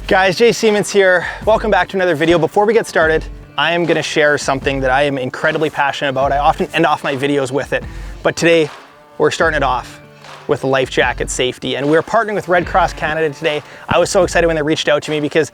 Guys, Jay Siemens here. Welcome back to another video. Before we get started, I am gonna share something that I am incredibly passionate about. I often end off my videos with it, but today we're starting it off with life jacket safety, and we're partnering with Red Cross Canada today. I was so excited when they reached out to me because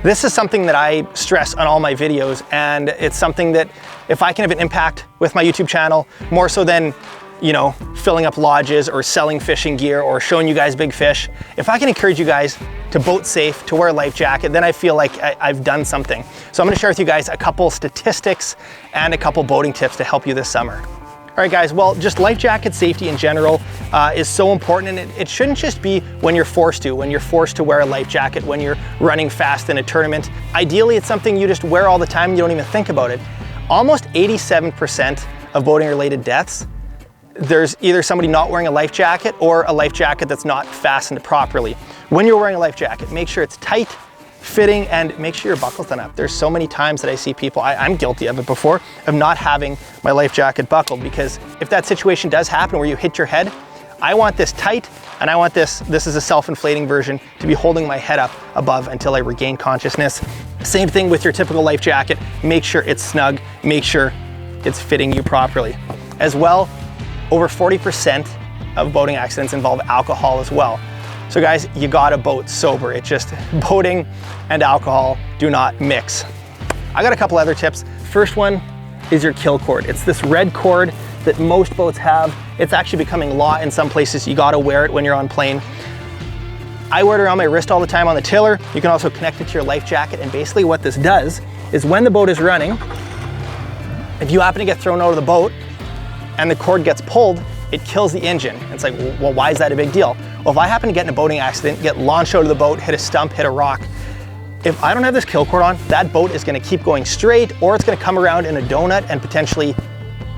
this is something that I stress on all my videos, and it's something that if I can have an impact with my YouTube channel, more so than filling up lodges or selling fishing gear or showing you guys big fish, if I can encourage you guys to boat safe, to wear a life jacket, then I feel like I've done something. So I'm gonna share with you guys a couple statistics and a couple boating tips to help you this summer. All right guys, well, just life jacket safety in general is so important, and it shouldn't just be when you're forced to wear a life jacket when you're running fast in a tournament. Ideally, it's something you just wear all the time and you don't even think about it. Almost 87% of boating related deaths, there's either somebody not wearing a life jacket or a life jacket that's not fastened properly. When you're wearing a life jacket, make sure it's tight, fitting, and make sure your buckle's done up. There's so many times that I see people, I'm guilty of it before, of not having my life jacket buckled, because if that situation does happen where you hit your head, I want this tight, and I want this is a self-inflating version, to be holding my head up above until I regain consciousness. Same thing with your typical life jacket. Make sure it's snug, make sure it's fitting you properly. As well, over 40% of boating accidents involve alcohol as well. So guys, you gotta boat sober. It's just boating and alcohol do not mix. I got a couple other tips. First one is your kill cord. It's this red cord that most boats have. It's actually becoming law in some places. You gotta wear it when you're on plane. I wear it around my wrist all the time on the tiller. You can also connect it to your life jacket, and basically what this does is when the boat is running, if you happen to get thrown out of the boat and the cord gets pulled, it kills the engine. It's like, well, why is that a big deal? Well, if I happen to get in a boating accident, get launched out of the boat, hit a stump, hit a rock, if I don't have this kill cord on, that boat is gonna keep going straight, or it's gonna come around in a donut and potentially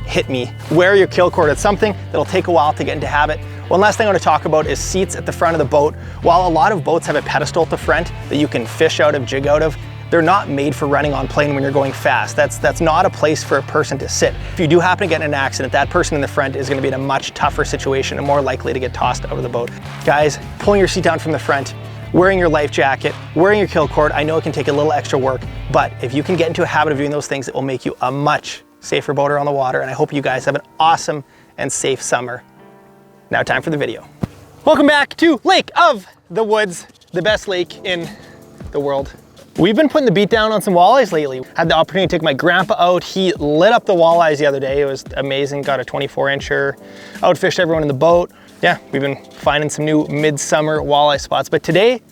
hit me. Wear your kill cord. It's something that'll take a while to get into habit. One last thing I want to talk about is seats at the front of the boat. While a lot of boats have a pedestal at the front that you can fish out of, jig out of, they're not made for running on plane when you're going fast. That's not a place for a person to sit. If you do happen to get in an accident, that person in the front is gonna be in a much tougher situation and more likely to get tossed out of the boat. Guys, pulling your seat down from the front, wearing your life jacket, wearing your kill cord, I know it can take a little extra work, but if you can get into a habit of doing those things, it will make you a much safer boater on the water, and I hope you guys have an awesome and safe summer. Now time for the video. Welcome back to Lake of the Woods, the best lake in the world. We've been putting the beat down on some walleyes lately. Had the opportunity to take my grandpa out. He lit up the walleyes the other day. It was amazing. Got a 24-incher, outfished everyone in the boat. Yeah, we've been finding some new midsummer walleye spots. But today,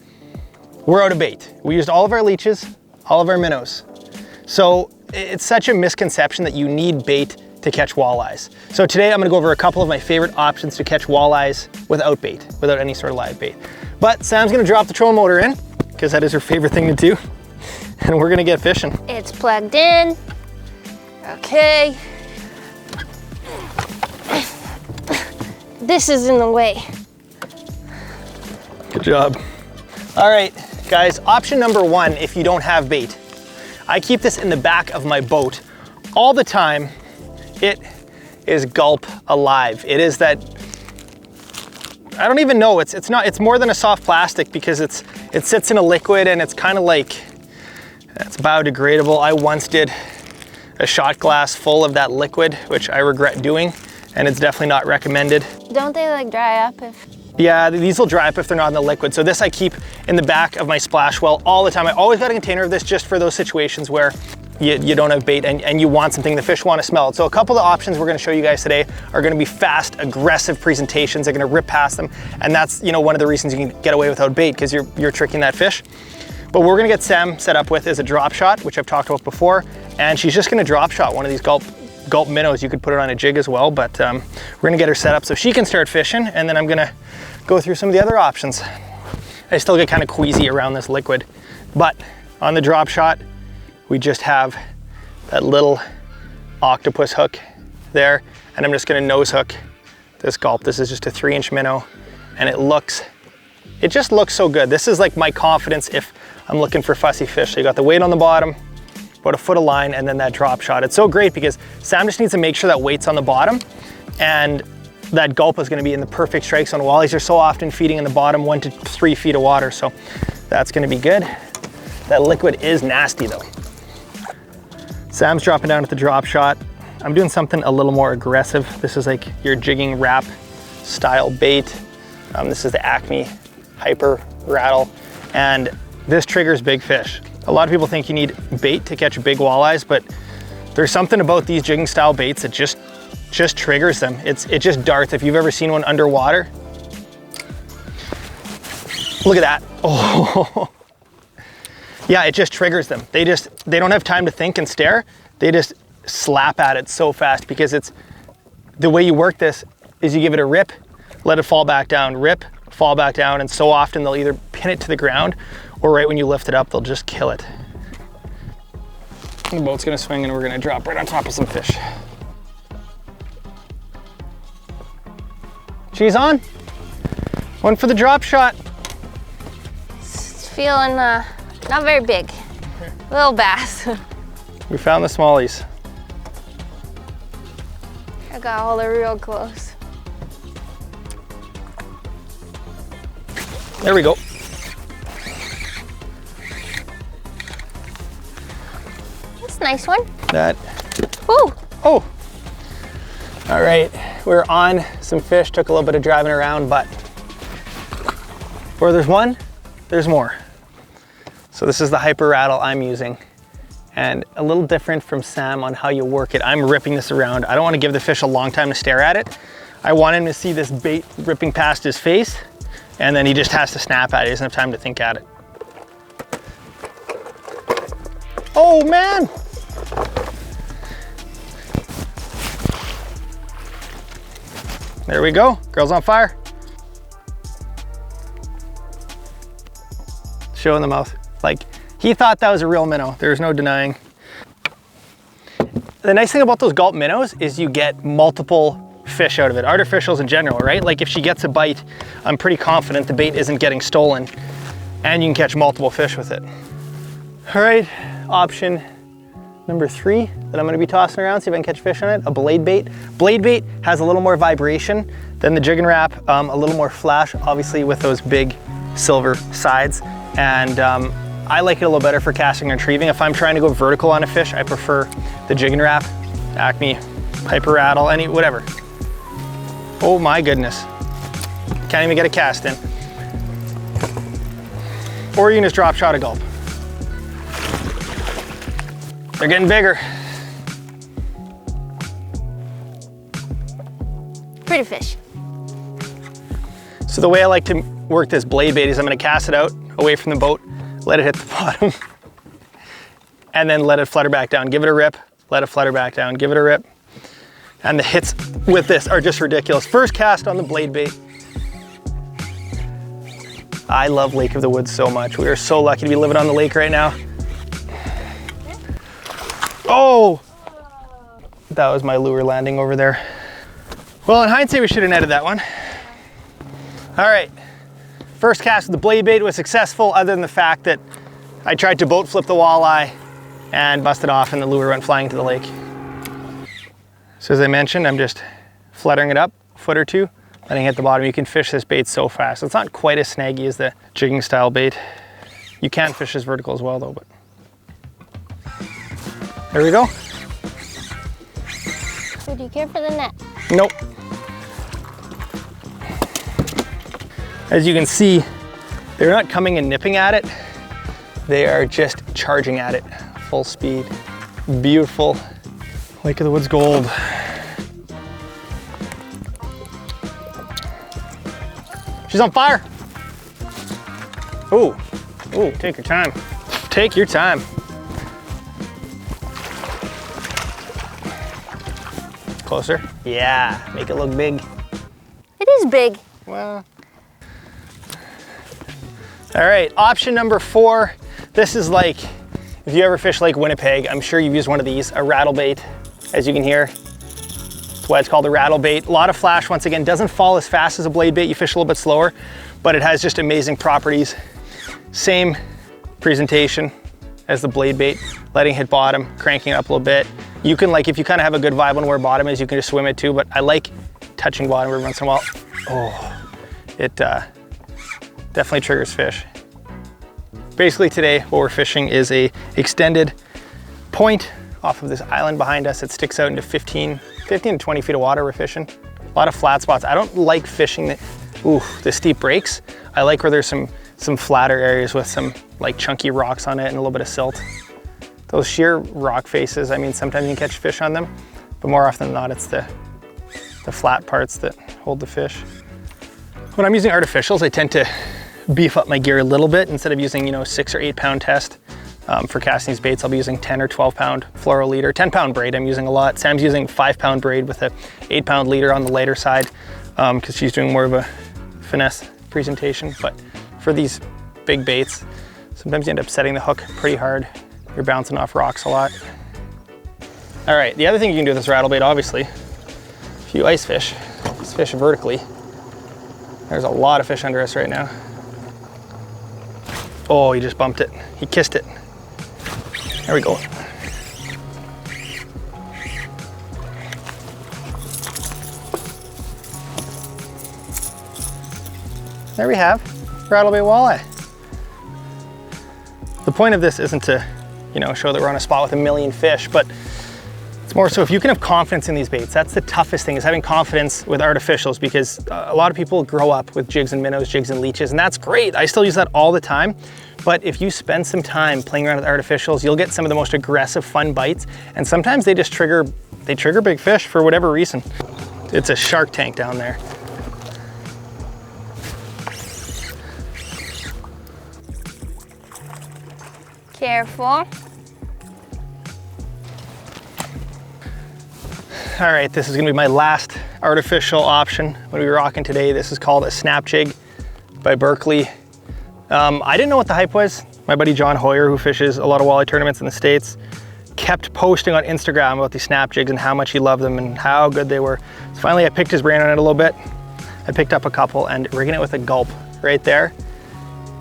we're out of bait. We used all of our leeches, all of our minnows. So it's such a misconception that you need bait to catch walleyes. So today I'm gonna go over a couple of my favorite options to catch walleyes without bait, without any sort of live bait. But Sam's gonna drop the trolling motor in, because that is her favorite thing to do. And we're gonna get fishing. It's plugged in. Okay. This is in the way. Good job. All right, guys, option number one, if you don't have bait. I keep this in the back of my boat all the time. It is Gulp Alive. It is that, I don't even know, it's more than a soft plastic, because it sits in a liquid, and it's kind of like, it's biodegradable. I once did a shot glass full of that liquid, which I regret doing, and it's definitely not recommended. Don't they like dry up if? Yeah, these will dry up if they're not in the liquid. So this I keep in the back of my splash well all the time. I always got a container of this just for those situations where you don't have bait and you want something, the fish want to smell it. So a couple of the options we're going to show you guys today are going to be fast, aggressive presentations. They're going to rip past them, and that's one of the reasons you can get away without bait, because you're tricking that fish. But what we're going to get Sam set up with is a drop shot, which I've talked about before, and she's just going to drop shot one of these Gulp minnows. You could put it on a jig as well, but we're going to get her set up so she can start fishing, and then I'm going to go through some of the other options. I still get kind of queasy around this liquid, but on the drop shot, we just have that little octopus hook there, and I'm just gonna nose hook this Gulp. This is just a 3-inch minnow, and it just looks so good. This is like my confidence if I'm looking for fussy fish. So you got the weight on the bottom, about a foot of line, and then that drop shot. It's so great because Sam just needs to make sure that weight's on the bottom, and that Gulp is gonna be in the perfect strike zone. Wallies are so often feeding in the bottom 1 to 3 feet of water. So That's gonna be good. That liquid is nasty though. Sam's dropping down at the drop shot. I'm doing something a little more aggressive. This is like your jigging wrap style bait. This is the Acme Hyper Rattle, and this triggers big fish. A lot of people think you need bait to catch big walleyes, but there's something about these jigging style baits that just triggers them. It just darts. If you've ever seen one underwater, look at that. Oh, yeah, it just triggers them. They don't have time to think and stare. They just slap at it so fast, because it's the way you work this is you give it a rip, let it fall back down, rip, fall back down, and so often they'll either pin it to the ground or right when you lift it up, they'll just kill it. The boat's gonna swing and we're gonna drop right on top of some fish. She's on. One for the drop shot. It's feeling not very big. Little bass. We found the smallies. I got all the real close. There we go. That's a nice one. That. Ooh. Oh. All right, we're on some fish. Took a little bit of driving around, but where there's one, there's more. So this is the Hyper Rattle I'm using, and a little different from Sam on how you work it. I'm ripping this around. I don't want to give the fish a long time to stare at it. I want him to see this bait ripping past his face, and then he just has to snap at it. He doesn't have time to think at it. Oh man! There we go, girl's on fire. Show in the mouth. Like, he thought that was a real minnow. There's no denying. The nice thing about those Gulp minnows is you get multiple fish out of it, artificials in general, right? Like if she gets a bite, I'm pretty confident the bait isn't getting stolen, and you can catch multiple fish with it. All right, option number 3 that I'm gonna be tossing around, see if I can catch fish on it, a blade bait. Blade bait has a little more vibration than the jig and wrap, a little more flash, obviously with those big silver sides, and I like it a little better for casting and retrieving. If I'm trying to go vertical on a fish, I prefer the jig and wrap, Acme, Hyper Rattle, whatever. Oh my goodness. Can't even get a cast in. Or you can just drop shot a Gulp. They're getting bigger. Pretty fish. So the way I like to work this blade bait is I'm gonna cast it out away from the boat, let it hit the bottom, and then let it flutter back down. Give it a rip, let it flutter back down, give it a rip. And the hits with this are just ridiculous. First cast on the blade bait. I love Lake of the Woods so much. We are so lucky to be living on the lake right now. Oh! That was my lure landing over there. Well, in hindsight, we should have netted that one. All right, first cast with the blade bait was successful, other than the fact that I tried to boat flip the walleye and busted off and the lure went flying to the lake. So as I mentioned, I'm just fluttering it up a foot or two, letting it hit the bottom. You can fish this bait so fast. It's not quite as snaggy as the jigging style bait. You can fish this vertical as well though, but there we go. Would you care for the net? Nope. As you can see, they're not coming and nipping at it. They are just charging at it, full speed. Beautiful. Lake of the Woods gold. She's on fire. Ooh, ooh, take your time. Take your time. Closer. Yeah, make it look big. It is big. Well. All right, option number 4. This is like, if you ever fish Lake Winnipeg, I'm sure you've used one of these, a rattle bait, as you can hear. That's why it's called a rattle bait. A lot of flash, once again, doesn't fall as fast as a blade bait. You fish a little bit slower, but it has just amazing properties. Same presentation as the blade bait, letting it hit bottom, cranking it up a little bit. You can, like, if you kind of have a good vibe on where bottom is, you can just swim it too, but I like touching bottom every once in a while. Oh, it definitely triggers fish. basically today what we're fishing is a extended point off of this island behind us. It sticks out into 15 to 20 feet of water we're fishing. A lot of flat spots. I don't like fishing the steep breaks. I like where there's some flatter areas with some like chunky rocks on it and a little bit of silt. Those sheer rock faces, I mean, sometimes you can catch fish on them, but more often than not, it's the flat parts that hold the fish. When I'm using artificials, I tend to beef up my gear a little bit. Instead of using, 6 or 8 pound test for casting these baits, I'll be using 10 or 12 pound fluoro leader. 10 pound braid I'm using a lot. Sam's using 5 pound braid with a 8 pound leader on the lighter side because she's doing more of a finesse presentation. But for these big baits, sometimes you end up setting the hook pretty hard. You're bouncing off rocks a lot. All right, the other thing you can do with this rattle bait, obviously, if you ice fish, is fish vertically. There's a lot of fish under us right now. Oh, he just bumped it. He kissed it. There we go. There we have rattle bait walleye. The point of this isn't to, show that we're on a spot with a million fish, but it's more so if you can have confidence in these baits. That's the toughest thing, is having confidence with artificials, because a lot of people grow up with jigs and minnows, jigs and leeches, and that's great. I still use that all the time. But if you spend some time playing around with artificials, you'll get some of the most aggressive, fun bites. And sometimes they just trigger big fish for whatever reason. It's a shark tank down there. Careful. All right, this is gonna be my last artificial option. I'm gonna be rocking today. This is called a snap jig by Berkeley. I didn't know what the hype was. My buddy John Hoyer, who fishes a lot of walleye tournaments in the States, kept posting on Instagram about these snap jigs and how much he loved them and how good they were. So finally I picked his brain on it a little bit. I picked up a couple and rigging it with a Gulp right there.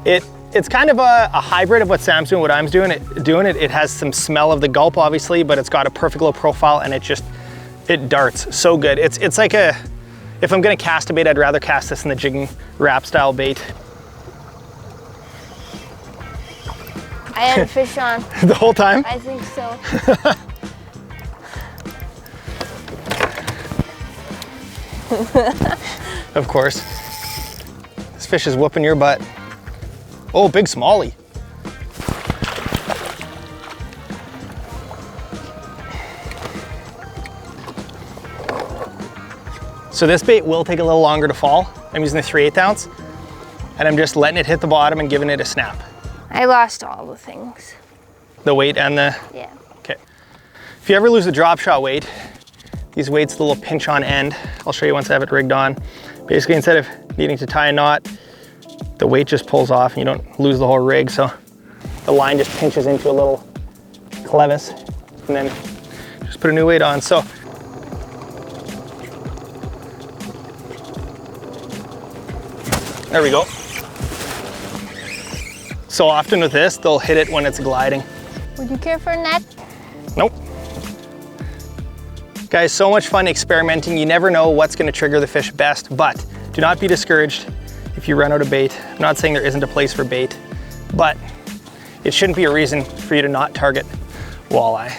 It's kind of a hybrid of what Sam's doing, what I'm doing. It has some smell of the Gulp, obviously, but it's got a perfect little profile and it darts so good. It's like if I'm gonna cast a bait, I'd rather cast this in the jigging wrap style bait. I had a fish on. The whole time? I think so. Of course. This fish is whooping your butt. Oh, big smallie. So this bait will take a little longer to fall. I'm using the 3/8 ounce and I'm just letting it hit the bottom and giving it a snap. I lost all the things. The weight and the... Yeah. Okay. If you ever lose the drop shot weight, these weights, the little pinch on end, I'll show you once I have it rigged on. Basically, instead of needing to tie a knot, the weight just pulls off and you don't lose the whole rig. So the line just pinches into a little clevis and then just put a new weight on. So there we go. So often with this, they'll hit it when it's gliding. Would you care for a net? Nope. Guys, so much fun experimenting. You never know what's gonna trigger the fish best, but do not be discouraged if you run out of bait. I'm not saying there isn't a place for bait, but it shouldn't be a reason for you to not target walleye.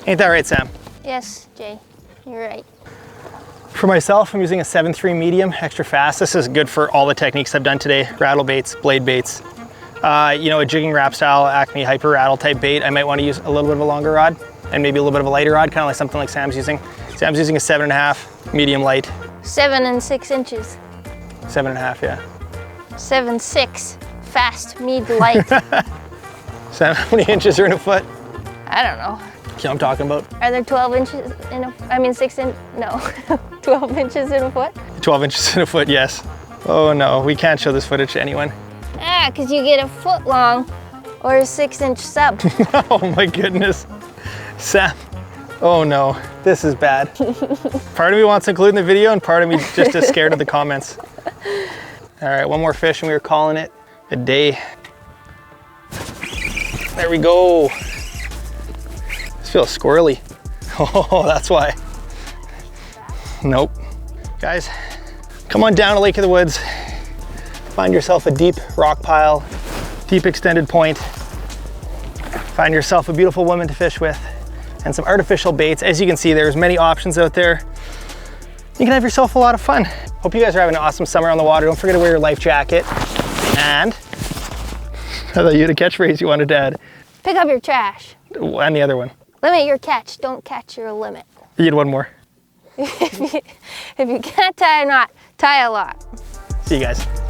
Ain't that right, Sam? Yes, Jay, you're right. For myself, I'm using a 7.3 medium, extra fast. This is good for all the techniques I've done today. Rattle baits, blade baits. A jigging wrap style, Acme hyper rattle type bait. I might want to use a little bit of a longer rod and maybe a little bit of a lighter rod, kind of like something like Sam's using. Sam's using a 7.5 medium light. 7 6 inches. 7.5, yeah. 7 6 fast mid light. Sam, how many inches are in a foot? I don't know. You know what I'm talking about? Are there 12 inches in a, I mean 6 in, no, 12 inches in a foot? 12 inches in a foot, yes. Oh no, we can't show this footage to anyone. Ah, because you get a foot long or a 6-inch sub. Oh my goodness. Sam, oh no, this is bad. Part of me wants to include in the video and part of me just is scared of the comments. All right, one more fish and we were calling it a day. There we go. This feels squirrely. Oh, that's why. Nope. Guys, come on down to Lake of the Woods. Find yourself a deep rock pile deep extended point. Find yourself a beautiful woman to fish with and some artificial baits. As you can see, there's many options out there. You can have yourself a lot of fun. Hope you guys are having an awesome summer on the water. Don't forget to wear your life jacket. And I thought you had a catchphrase you wanted to add. Pick up your trash. And the other one. Limit your catch. Don't catch your limit. You had one more. If you can't tie a knot, tie a lot. See you guys.